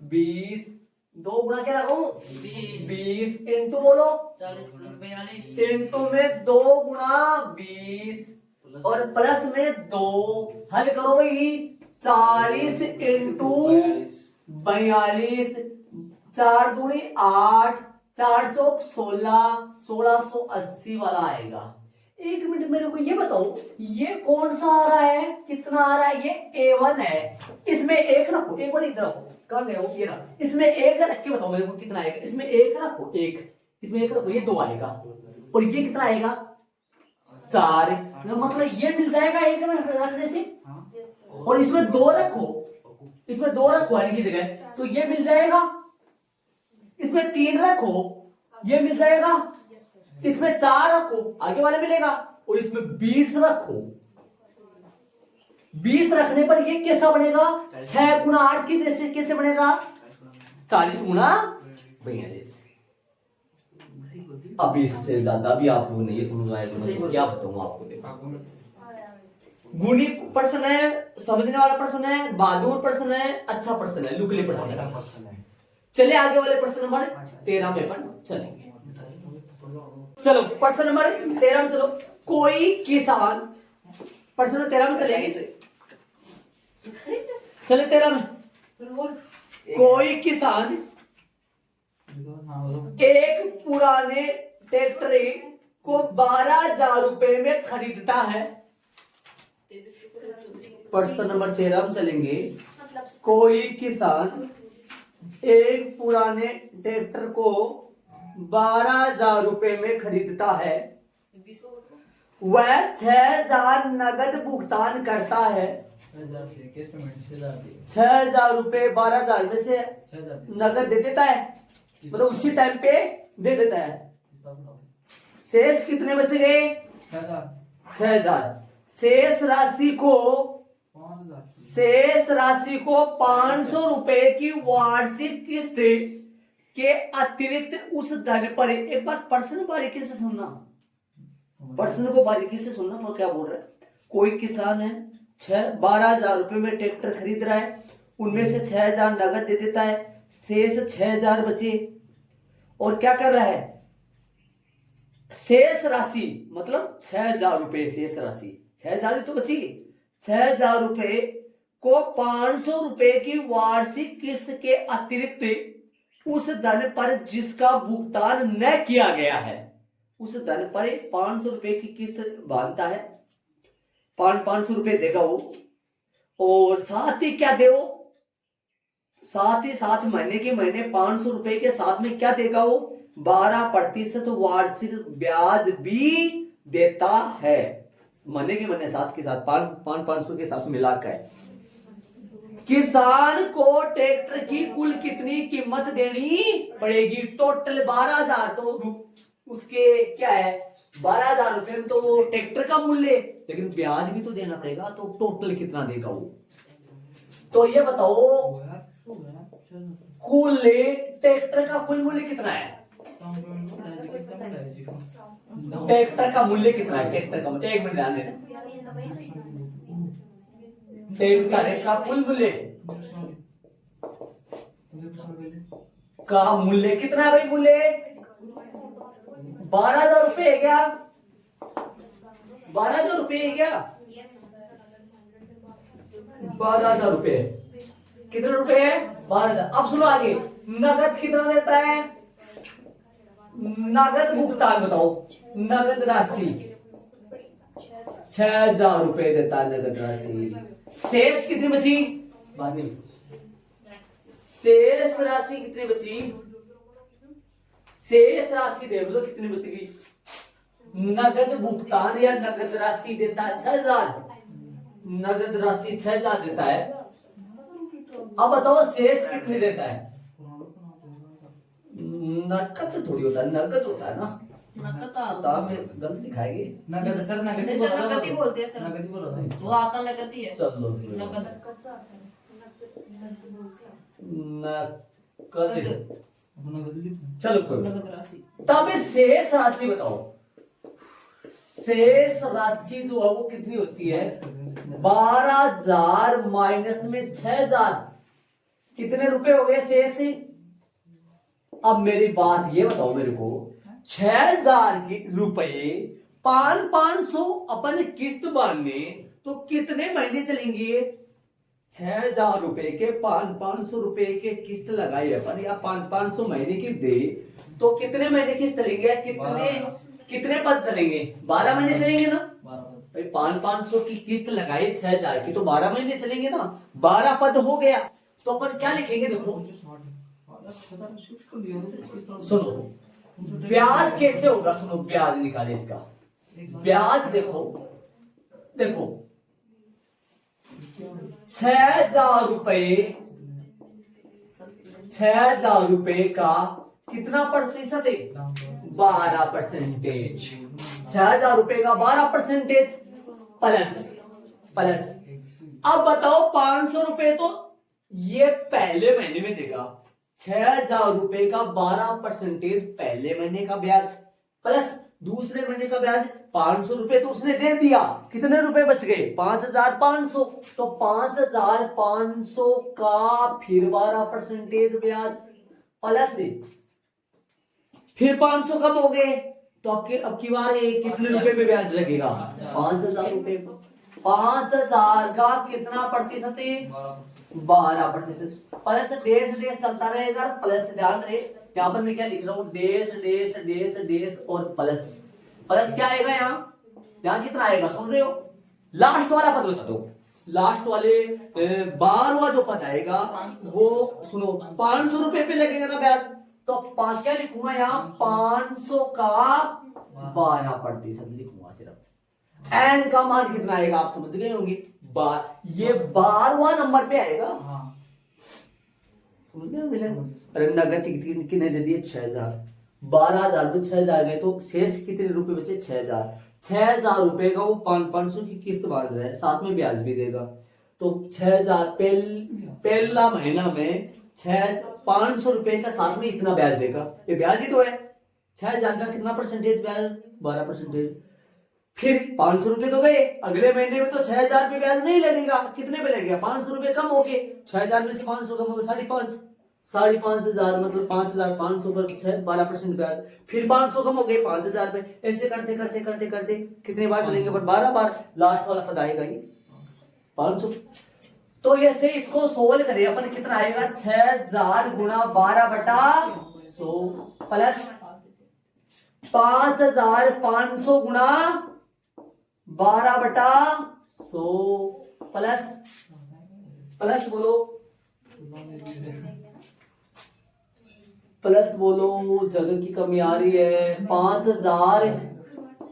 20, 2 गुना क्या लगाऊं? 20 इंटू बोलो 40 इंटू में 2 गुना 20 और प्लस में 2, हल करो भाई। 40 इंटू 42, 4 दूनी 8, 4 चौक 16, 1680 वाला आएगा। एक मिनट मेरे को ये बताओ, ये कौन सा आ रहा है? कितना आ रहा है? ये A1 है, इसमें 1 रखो, एक बार इधर रखो, कहां गए हो? ये ना, इसमें 1 रख के बताओ मेरे को कितना आएगा। इसमें 1 रखो, 1 इसमें 1 रखो, ये 2 आएगा, और ये कितना आएगा? 4, मतलब ये मिल जाएगा एक में रखने से। और इसमें 2 रखो, इसमें 2 रखो n की जगह, तो ये मिल जाएगा। इसमें 3 रखो, ये मिल जाएगा। इसमें 4 रखो, आगे वाला मिलेगा। और इसमें 20 रखो, 20 रखने पर ये कैसा बनेगा? 6 गुना 8 की जैसे कैसे बनेगा? 40 गुना 42। अब इससे ज्यादा भी आप लोग नहीं समझ आए तो मैं क्या बताऊं आपको। देखो, गुणी प्रश्न है, समझने वाला प्रश्न है, बहादुर प्रश्न है, अच्छा प्रश्न है, लुकले प्रश्न है। चले आगे वाले प्रश्न नंबर 13 में अपन चलेंगे। चलो प्रश्न नंबर 13 में चलो। कोई किसान, प्रश्न नंबर 13 में चलेंगे। चले 13 में। कोई किसान एक पुराने ट्रैक्टर को 12,000 रुपए में खरीदता है। प्रश्न नंबर 13 में चलेंगे। कोई किसान एक पुराने ट्रैक्टर को 12,000 रुपए में खरीदता है। वह 6,000 नगद भुगतान करता है। 6,000 रुपए 12,000 में से नगद दे देता है, मतलब उसी टाइम पे दे देता है। शेष कितने बच गए? 6,000। शेष राशि को 500 रुपए की वार्षिक किस्त के अतिरिक्त उस धन पर, एक बार प्रश्न बारीकी से सुनना, प्रश्न को बारीकी से सुनना। तो क्या बोल रहे हैं? कोई किसान है, 12,000 रुपए में ट्रैक्टर खरीद रहा है, उनमें से 6,000 नगद दे देता है, शेष 6,000 बचे। और क्या कर रहा है? शेष राशि मतलब 6,000 रुपए शेष राशि, 6,000 तो बची। 6,000 रुपए को 500 रुपए की वार्षिक किस्त के अतिरिक्त उस धन पर जिसका भुगतान न किया गया है, उस धन पर 500 रुपए की किस्त बांधता है। 500 रुपए देगा वो। और साथ ही क्या दे वो? साथ ही साथ महीने के महीने 500 रुपए के साथ में क्या देगा वो? 12% वार्षिक ब्याज भी देता है। महीने के महीने साथ के साथ 500 के साथ मिलाकर। किसान को ट्रैक्टर की कुल कितनी कीमत देनी पड़ेगी? टोटल 12,000, तो उसके क्या है 12,000 रुपए में तो वो ट्रैक्टर का मूल्य, लेकिन ब्याज भी तो देना पड़ेगा, तो टोटल कितना देगा वो? तो ये बताओ, कुल ट्रैक्टर का कुल मूल्य कितना है? ट्रैक्टर का मूल्य कितना है? ट्रैक्टर का मूल्य, एक मिनट ध्यान देना। ट्रैक्टर का कुल मूल्य का मूल्य कितना है भाई? मूल्य 12,000 रुपए है क्या? 12,000 रुपए है क्या? 12,000 रुपए। कितने रुपए है? 12,000। अब सुनो आगे, नगद कितना देता है? नगद भुगतान बताओ। नगद राशि 6,000 रुपए देता है नगद राशि। शेष कितनी बची? बाद में। शेष राशि कितनी बची? शेष राशि देख लो कितनी बचेगी। नगद भुगतान या नगद राशि देता है 6,000। नगद राशि 6,000 देता है। अब बताओ शेष कितनी देता है? नकद थोड़ी होता है, नगद होता है ना। नकद में गलत लिखाएगी। नगद सर, नगद नगद ही बोलते हैं सर। नगद ही बोला था। वो आता नगद ही है। चलो नगद चलो कोई तब शेष राशि बताओ। शेष राशि जो है वो कितनी होती है? 12,000 माइनस में 6,000, कितने रुपए हो गए शेष? अब मेरी बात ये बताओ मेरे को, 6,000 के रुपए 500 अपन किस्त बांधने तो कितने महीने चलेंगे? 6,000 रुपए के 500 रुपए के किस्त लगाई अपन, या 500 महीने की दे तो कितने महीने किस्त चलेंगे? कितने पद चलेंगे? 12 महीने चलेंगे ना भाई। 500 की किस्त लगाई 6,000 की तो 12 महीने चलेंगे ना। 12 पद हो गया तो अपन क्या लिखेंगे? देखो सुनो, ब्याज कैसे होगा? सुनो, ब्याज निकाले इसका। ब्याज देखो देखो 6,000 रुपए, 6,000 रुपए का कितना प्रतिशत है? 12%। 6,000 रुपए का 12% प्लस प्लस। अब बताओ 500 रुपए तो ये पहले महीने में देगा। 6,000 रुपए का 12% पहले महीने का ब्याज प्लस दूसरे महीने का ब्याज 500 रुपए तो उसने दे दिया। कितने रुपए बच गए? 5,500। तो 5,500 का फिर 12% ब्याज प्लस फिर 500 कम हो गए तो अब की बार कितने रुपए पे ब्याज लगेगा? 5,000 रुपए। 5,000 का कितना प्रतिशत है? 12%। प्लस डेस डेस चलता रहेगा। प्लस ध्यान रहे यहाँ पर मैं क्या लिख रहा हूँ? डेस डेस डेस डेस और प्लस। प्लस क्या आएगा यहाँ कितना आएगा? सुन रहे हो? लास्ट वाला पद बता दो। लास्ट वाले 12वां जो पद आएगा वो सुनो 500 रुपए पे लगेगा ना ब्याज। तो 5 क्या लिखूंगा यहाँ? 500 का 12% लिखूंगा सिर्फ। एन का मान कितना आएगा आप समझ गए होंगे? ये 12वां नंबर पे आएगा। समझ गए होंगे सर? अरे नगद कितने दे दिए? 6,000। 12,000 में 6,000 गए तो शेष कितने रुपए बचे? 6,000। 6,000 रुपए का वो 500 की किस्त बांध रहा है, साथ में ब्याज भी देगा। तो 6,000 पहला महीना में 500 रुपए का साथ में इतना ब्याज देगा। ये ब्याज ही तो है। 6,000 का कितना परसेंटेज ब्याज? 12%। फिर 500 रुपए तो गए। अगले महीने में तो 6,000 पे ब्याज नहीं लगेगा। कितने पे लगेगा? 500 रुपए कम हो गए। 6,000 में से 500 कम हो गए 5,500। 5,500 मतलब 5,500 पर 12% ब्याज। फिर 500 कम हो गए 5,000 पे। ऐसे करते करते करते करते कितने बार चलेंगे? पर 12 बार। लास्ट वाला पद आएगा ये 500। तो ऐसे इसको सोल्व करें अपन। कितना आएगा? 6,000 गुणा 12/100 प्लस 5,500 गुणा 12/100 प्लस बोलो जगह की कमी आ रही है। 5,000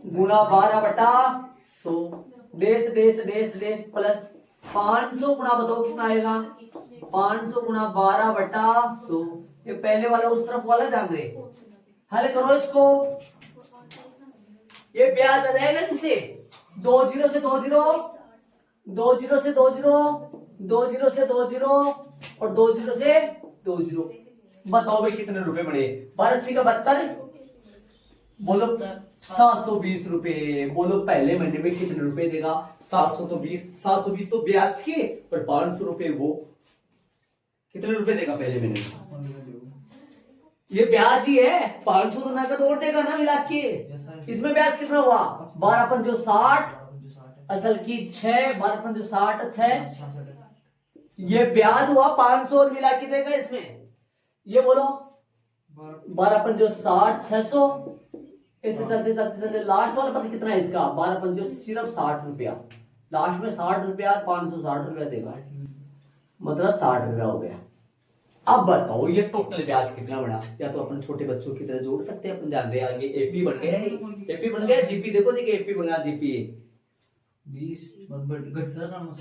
गुणा 12/100 डेस डेस डेस डेस प्लस 500 गुणा बताओ कितना आएगा? 500 गुणा 12/100। ये पहले वाला उस तरफ वाला ध्यान रहे। हल करो इसको। ये ब्याज आ जाएगा इनसे 2 0 से 2 0, 2 0 से 2 0, 2 0 से 2 0 और 2 0 से 2 0। बताओ भाई कितने रुपए बने? 12×72 बोलो 720 रुपए। बोलो पहले महीने में कितने रुपए देगा? 720 तो ब्याज के और 500 रुपए वो कितने रुपए देगा पहले महीने में? ये ब्याज ही है। 500 तो नगद और देगा ना मिला के। इसमें ब्याज कितना हुआ? 12×5 60 असल की 6 12×5 60 6। ये ब्याज हुआ 500 और मिला के देगा इसमें। ये बोलो 12×5 60 600। ऐसे चलते चलते चलते लास्ट वाला पता कितना है इसका? 12×5 सिर्फ 60 रुपया। लास्ट में 60 रुपया 560 रुपया देगा, मतलब 60 रुपया हो गया। अब बताओ ये टोटल ब्याज कितना बना? या तो अपन छोटे बच्चों की तरह जोड़ सकते हैं। अपन ध्यान दे आगे एपी बन गया है। एपी बन गया। जीपी देखो देखिए एपी बन गया। जीपी 20 घटता ना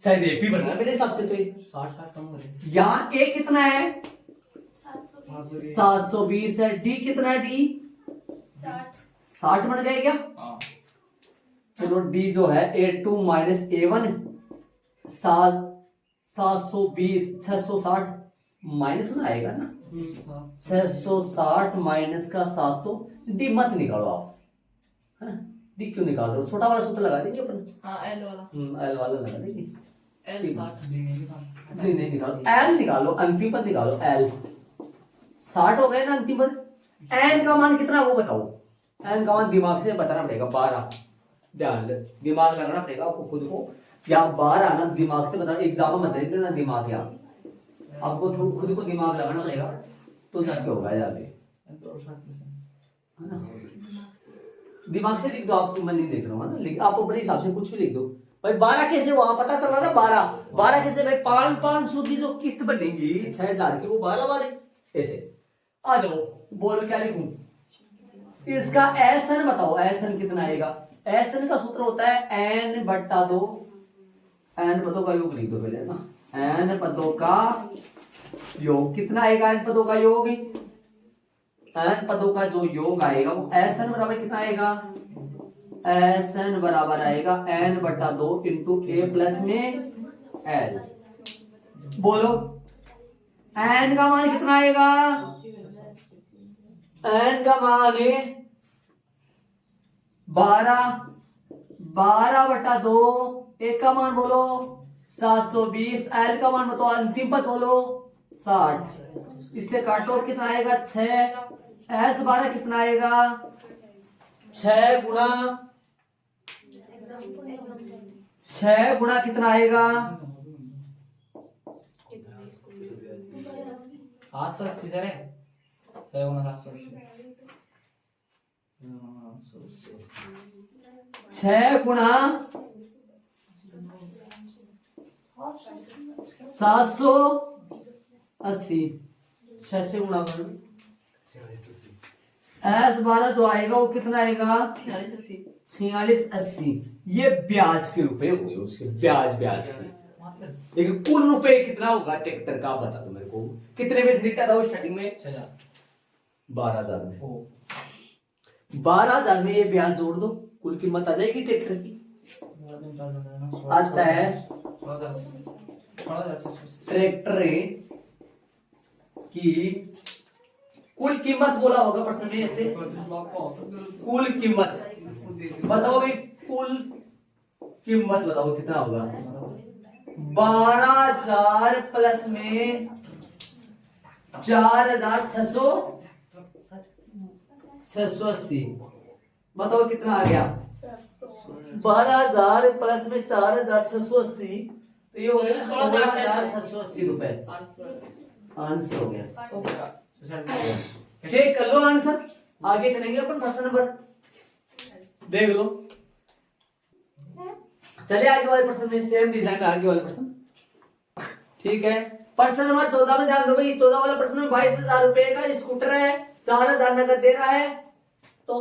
शायद एपी बन गया मेरे हिसाब से। तो 60 कम हो रहे। यहाँ ए कितना है? 720 है। डी कितना है? डी 60 बन गया क्या? चलो डी जो है A2 माइनस A1 720 660 माइनस में आएगा ना। 660 माइनस का 700। डी मत निकालो आप। डी क्यों निकाल रहे हो? छोटा वाला सूत्र लगा देंगे अपन। एल वाला एल वाला लगा देंगे। एल 60 नहीं निकालो। एल निकालो। अंतिम पद निकालो। एल 60 हो गए ना अंतिम पद। एन का मान कितना वो बताओ। एन का मान दिमाग से बताना पड़ेगा 12। ध्यान दे दिमाग लगाना पड़ेगा आपको खुद को। या 12 ना दिमाग से बताना। एग्जाम में देंगे ना दिमाग। या आपको खुद को दिमाग लगाना पड़ेगा तो जाके होगा जाके। दिमाग से लिख दो। आपको मैं नहीं देख रहा हूँ ना। आप अपने हिसाब से कुछ भी लिख दो भाई। 12 कैसे वहां पता चला ना? 12 कैसे भाई? 500 की जो किस्त बनेगी 6,000 की वो 12 वाले ऐसे आ जाओ। बोलो क्या लिखूं? इसका एस एन बताओ, एस एन कितना आएगा? एस एन का सूत्र होता है एन बट्टा 2, एन पदों का योग लिख दो पहले ना, एन पदों का योग कितना आएगा? एन पदों का योग, एन पदों का जो योग आएगा वो एस एन बराबर कितना आएगा? एस एन बराबर आएगा एन बट्टा 2 इंटू ए प्लस में एल। बोलो एन का मान कितना आएगा? एन का मान है 12, 12 बटा 2, एक का मान बोलो 720, एल का मान बताओ, अंतिम पद बोलो 60। इससे काटो कितना आएगा? 6। एस 12 कितना आएगा? 6 गुणा कितना आएगा? 780 जरे 6 गुणा 6 गुणा 780, 6 से गुणा करो। एस 12 जो आएगा वो कितना आएगा? 4680। ये ब्याज के रुपए हो गए उसके, ब्याज के। लेकिन कुल रुपए कितना होगा ट्रैक्टर का? बता दो मेरे को, कितने में खरीदा था वो स्टार्टिंग में? 12,000 में। 12,000 में ये ब्याज जोड़ दो, कुल कीमत आ जाएगी ट्रैक्टर की। आता है ट्रैक्टर की कुल कीमत बोला होगा प्रश्न में ऐसे, कुल कीमत बताओ भाई, कुल कीमत बताओ कितना होगा? 12,000 प्लस में 4,680, बताओ कितना आ गया? 12,000 प्लस में 4,680, तो ये हो गया 16,680 रुपए। आंसर हो गया। चेक कर लो आंसर, आगे चलेंगे अपन प्रश्न नंबर, देख लो। चलिए आगे वाले प्रश्न में, सेम डिजाइन में आगे वाले प्रश्न, ठीक है। प्रश्न नंबर 14 में ध्यान दो भाई, 14 वाला प्रश्न में 22,000 रुपए का स्कूटर है, 4,000 नगद दे रहा है, तो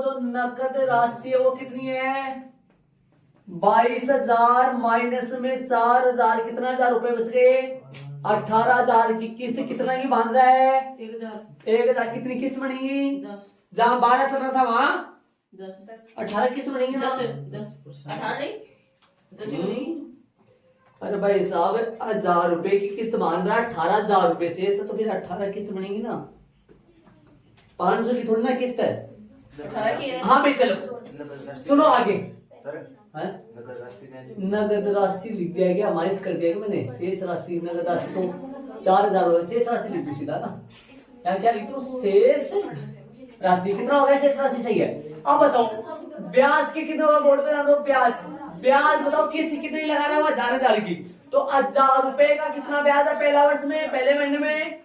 जो नकद राशि है वो कितनी है? 22,000 माइनस में 4,000, कितना हजार रुपए बच गए? 18,000 की किस्त कितना ही बांध रहा है? 1,000। कितनी किस्त बनेगी? 10। जहां 12 चल रहा था वहां 10 18 किस्त बनेगी ना? 10 18 नहीं 10 ही नहीं। अरे भाई साहब, 1,000 रुपए की किस्त मान रहा है, 18,000 रुपए से, तो फिर 18 किस्त बनेगी ना, 500 की थोड़ी ना किस्त है। 18 की है। हाँ भाई चलो सुनो आगे। सर नगद राशि लिख दिया गया, माइनस कर दिया गया मैंने, शेष राशि नगद राशि तो 4,000, शेष राशि लिख दो सीधा ना, क्या लिख दो? शेष राशि कितना हो गया? शेष राशि सही है। अब बताओ ब्याज के कितने होगा? बोर्ड पे ना दो ब्याज बताओ, किस्त कितनी लगा रहा है? 1,000 की, तो 1,000 रुपए का कितना ब्याज है पहला वर्ष में, पहले महीने में?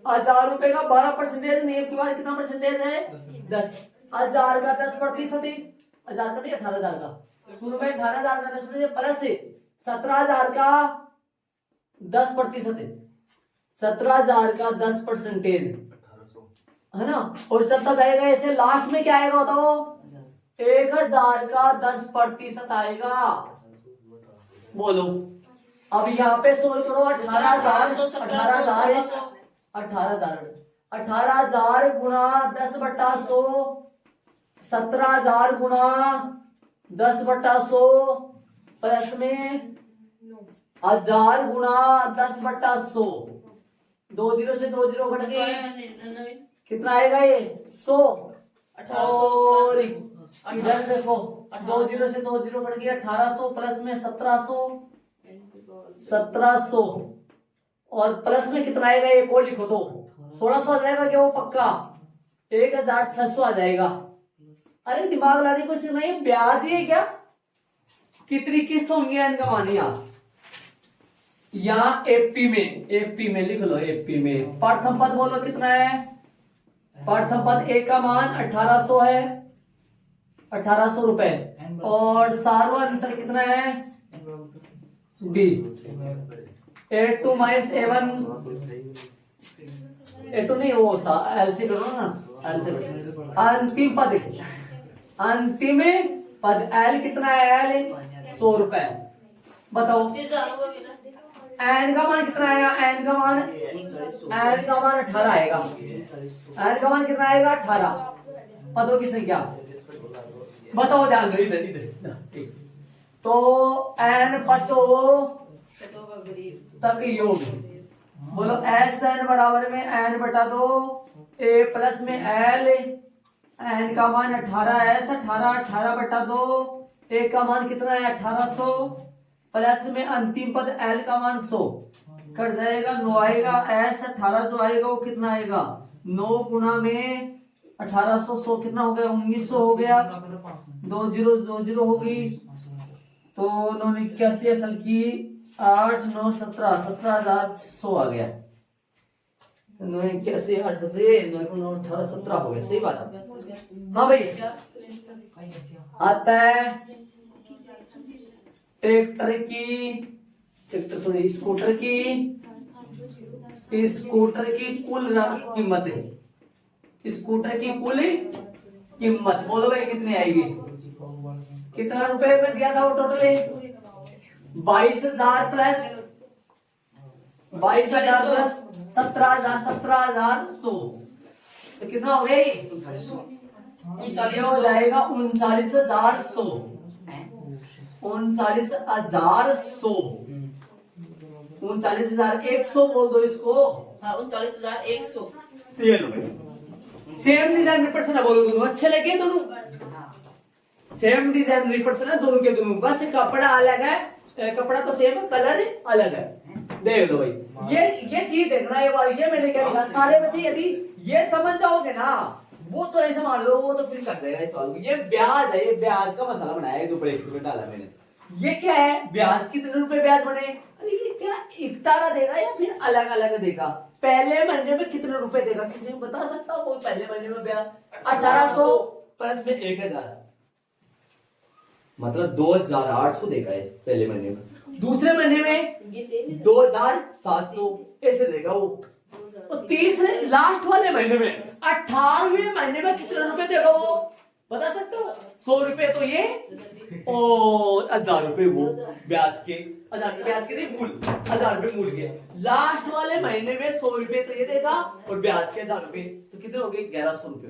1,000 रुपए का 12% नियम के बाद कितना परसेंटेज है? 10। 1,000 का 10% है, 1,000 का नहीं 18,000 का, शुरू में 18,000 का 10% प्लस 17,000 का 10% है, 17,000 का 10% है ना, और 17 जाएगा ऐसे, लास्ट में क्या आएगा बताओ? 1,000 का 10% आएगा। बोलो अब यहाँ पे सोल्व करो। 18,000 गुणा 10/100, 17,000 गुणा 10/100 प्लस में 1,000 गुणा 10/100, 2 0 से 2 0 घट गए, कितना आएगा ये? 100। और इधर देखो 2 0 से 2 0 घट गया, 1,800 प्लस में 1,700 और प्लस में कितना आएगा? ये को लिखो तो 1,600 आ जाएगा क्या? वो पक्का 1,600 आ जाएगा। अरे दिमाग लाने को सिर्फ नहीं, ब्याज ही है क्या? कितनी किस्त होंगी इनका मानी? यहाँ एपी में लिख लो, एपी में प्रथम पद बोलो कितना है? प्रथम पद ए का मान 1,800 है, 1,800 रुपए, और सार्वंतर कितना है? D A2 minus A1 A2 नहीं, वो एल से करो ना, एल से करो। अंतिम पद, अंतिम पद एल कितना है? एल 100 रुपए। बताओ ये जानू को मिला एन का मान कितना आएगा? एन का मान 18 आएगा। एन का मान कितना आएगा? 18। पदों की संख्या बताओ, ध्यान दो इधर इधर। तो एन पदों तो का गरीब तक योग, बोलो एस एन बराबर में एन बटा 2 ए प्लस में एल। एन का मान 18 है, 18 बटा 2, ए का मान कितना है? 1800 प्लस में अंतिम पद एल का मान 100 कट जाएगा, 9 आएगा। एस 18 जो आएगा वो कितना आएगा? 9 गुना में 1800, 100 कितना हो गया? 1900 हो गया। 2 0 हो गई, तो 9 81 असल की 8 9 17 17,100 आ गया। 9 81 8 से 9 18 17 हो गया। सही बात है। हाँ भाई, आता है ट्रैक्टर स्कूटर की कुल कीमत है। स्कूटर की कुल कीमत बोलो भाई कितनी आएगी? कितना रुपए में दिया था वो टोटल? 22,000 प्लस 17,100 तो कितना हो गया? ये हो जाएगा 39,100। 39,100 39,100 बोल दो इसको। हाँ 39,100 ये लो सेम डिजाइन रिप्रेजेंट है, बोलो दोनों अच्छे लगे? दोनों सेम डिजाइन रिप्रेजेंट है दोनों के दोनों, बस कपड़ा अलग है, कपड़ा तो सेम है, कलर अलग है। देख लो भाई, ये चीज देखना, ये मैंने क्या लिखा? सारे बच्चे यदि ये समझ जाओगे ना, वो तो ऐसे मान लो, वो तो फिर कर देगा इस सवाल को। ये ब्याज है, ये ब्याज का मसाला बनाया है जो ब्रेक में डाला मैंने। ये क्या है? ब्याज कितने रुपए ब्याज बने? अरे ये क्या इकट्ठा देगा या फिर अलग अलग देगा? पहले महीने में कितने रुपए देगा? किसी को बता सकता हो? कोई पहले महीने में ब्याज 1800 प्लस में 1000, मतलब 2800 देगा ये पहले महीने में। दूसरे महीने में 2700 ऐसे देगा वो। और तीसरे लास्ट वाले महीने में 18वें महीने में कितने रुपए देगा वो बता सकते हो? 100 रुपए तो ये और 1000 रुपए वो ब्याज के, 1000 ब्याज के नहीं मूल, 1000 रुपए मूल के। लास्ट वाले महीने में 100 रुपए तो ये देगा और ब्याज के 1000 रुपए, तो कितने हो गए? 1100 रुपए।